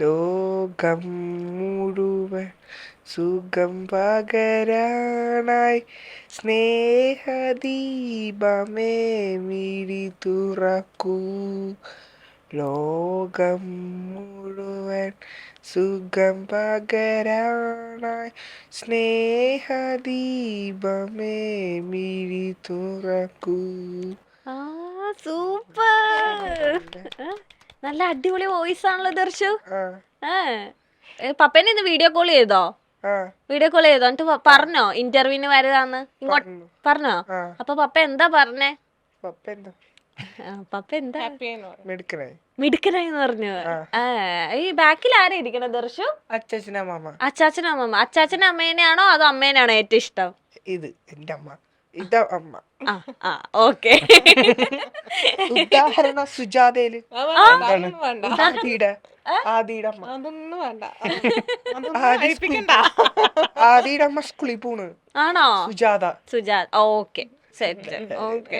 ലോകം മുഴുവൻ സുഖം പകരാനായി സ്നേഹദീപമേ മിഴി തുറക്കൂ. ലോകം മുഴുവൻ സുഖം പകരാനായി സ്നേഹദീപമേ മിഴി തുറക്കൂ. സൂപ്പർ. നല്ല അടിപൊളി വോയിസ് ആണല്ലോ ദർശു. ആ പപ്പനെ ഇന്ന് വീഡിയോ കോൾ ചെയ്തോ? ആ വീഡിയോ കോൾ ചെയ്തോ? എന്നിട്ട് പറഞ്ഞോ ഇന്റർവ്യൂവിന് വരുതാന്ന്? ഇങ്ങോട്ട് പറഞ്ഞോ? ആ. അപ്പൊ പപ്പ എന്താ പറഞ്ഞേ? പപ്പ എന്താ പപ്പ എന്താ മെടുക്കനായി മിടുക്കനായിന്ന് പറഞ്ഞു. ഈ ബാക്കിൽ ആരാ ഇരിക്കണ ദർശു? അച്ഛനാ മാമ. അച്ചാച്ചനും അമ്മമ്മ. അച്ചാച്ചനും അമ്മേനെയാണോ അതോ അമ്മേനാണോ ഏറ്റവും ഇഷ്ടം? ഇത് എന്റെ അമ്മ, ഇതാ അമ്മ. ഓക്കെ. ഉദാഹരണ സുജാതയില് ആദിയുടെ അമ്മ. അതൊന്നും വേണ്ട. ആദിയുടെ അമ്മ സ്കൂളിൽ പോണ്. ആണോ? Sujatha. Sujatha. Okay, set. Okay.